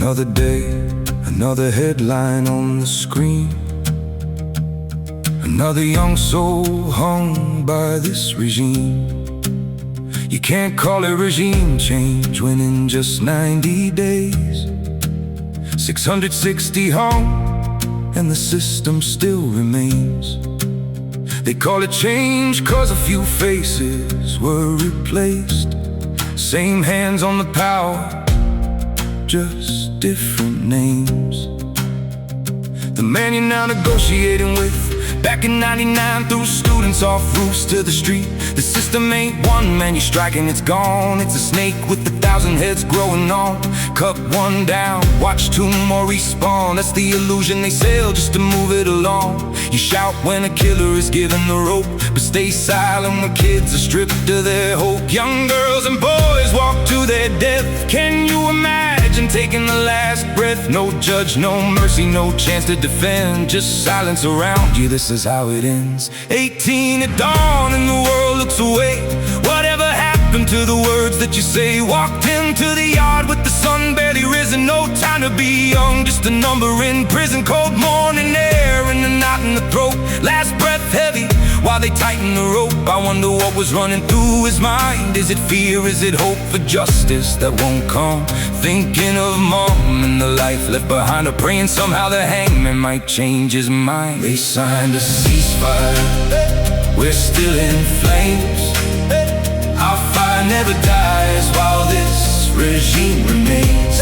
Another day, another headline on the screen. Another young soul hung by this regime. You can't call it regime change when in just 90 days 660 hung and the system still remains. They call it change cause a few faces were replaced. Same hands on the power, just different names. The man you're now negotiating with, back in '99 threw students off roofs to the street. The system ain't one man you're striking, it's gone. It's a snake with 1,000 heads growing on. Cut one down, watch two more respawn. That's the illusion they sell just to move it along. You shout when a killer is given the rope, but stay silent when kids are stripped of their hope. Young girls and boys walk to their death. Can you imagine taking the last breath? No judge, no mercy, no chance to defend. Just silence around you, this is how it ends. 18 at dawn and the world looks away. Whatever happened to the words that you say? Walked into the yard with the sun barely risen. No time to be young, just a number in prison. Cold morning air and a knot in the throat. Last breath heavy while they tighten the rope. I wonder what was running through his mind. Is it fear, is it hope for justice that won't come? Thinking of mom and the life left behind, or praying somehow the hangman might change his mind. They signed a ceasefire, we're still in flames. Our fire never dies while this regime remains.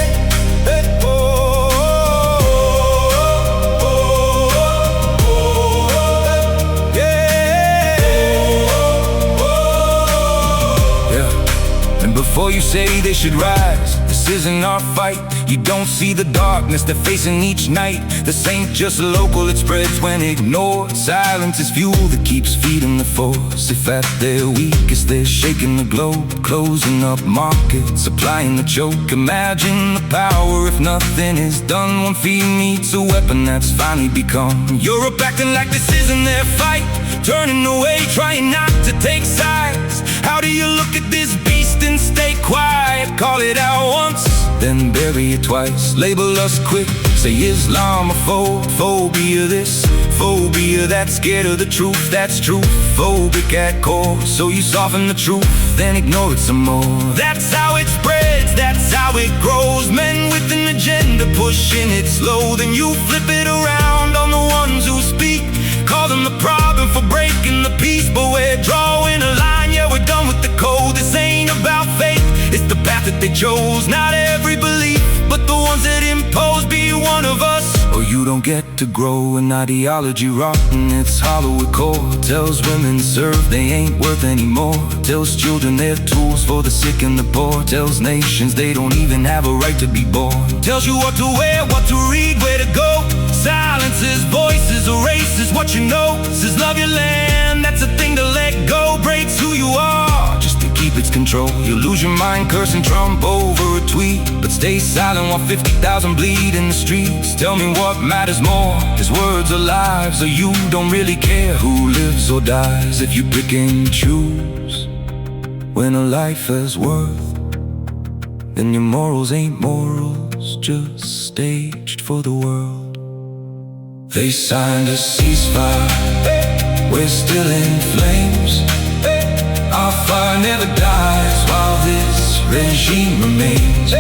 Before you say they should rise, this isn't our fight. You don't see the darkness they're facing each night. This ain't just local, it spreads when ignored. Silence is fuel that keeps feeding the force. If at their weakest they're shaking the globe, closing up markets, supplying the choke. Imagine the power if nothing is done. One feed meets a weapon that's finally become Europe, acting like this isn't their fight, turning away, trying not to take sides. How do you look at this beast and stay quiet? Call it out once, then bury it twice. Label us quick, say Islamophobe. Phobia this, phobia that, scared of the truth that's truth. Phobic at core, so you soften the truth, then ignore it some more. That's how it spreads, that's how it grows. Men with an agenda pushing it slow. Then you flip it around on the ones who speak. Call them the problem for breaking the peace. But we're drawing a line, yeah, we're done with the code. This ain't about faith, it's the path that they chose. Not every belief, but the ones that impose. Be one of us, or you don't get to grow. An ideology rotten, it's hollow at core. Tells women serve, they ain't worth anymore. Tells children they're tools for the sick and the poor. Tells nations they don't even have a right to be born. Tells you what to wear, what to read, where to go. Silences voices, erases what you know. Says love your land, that's a thing to let go. Breaks who you are just to keep its control. You lose your mind cursing Trump over a tweet, but stay silent while 50,000 bleed in the streets. Tell me what matters more, his words or lives, or you don't really care who lives or dies. If you pick and choose when a life has worth, then your morals ain't morals, just staged for the world. They signed a ceasefire, we're still in flames. Our fire never dies while this regime remains.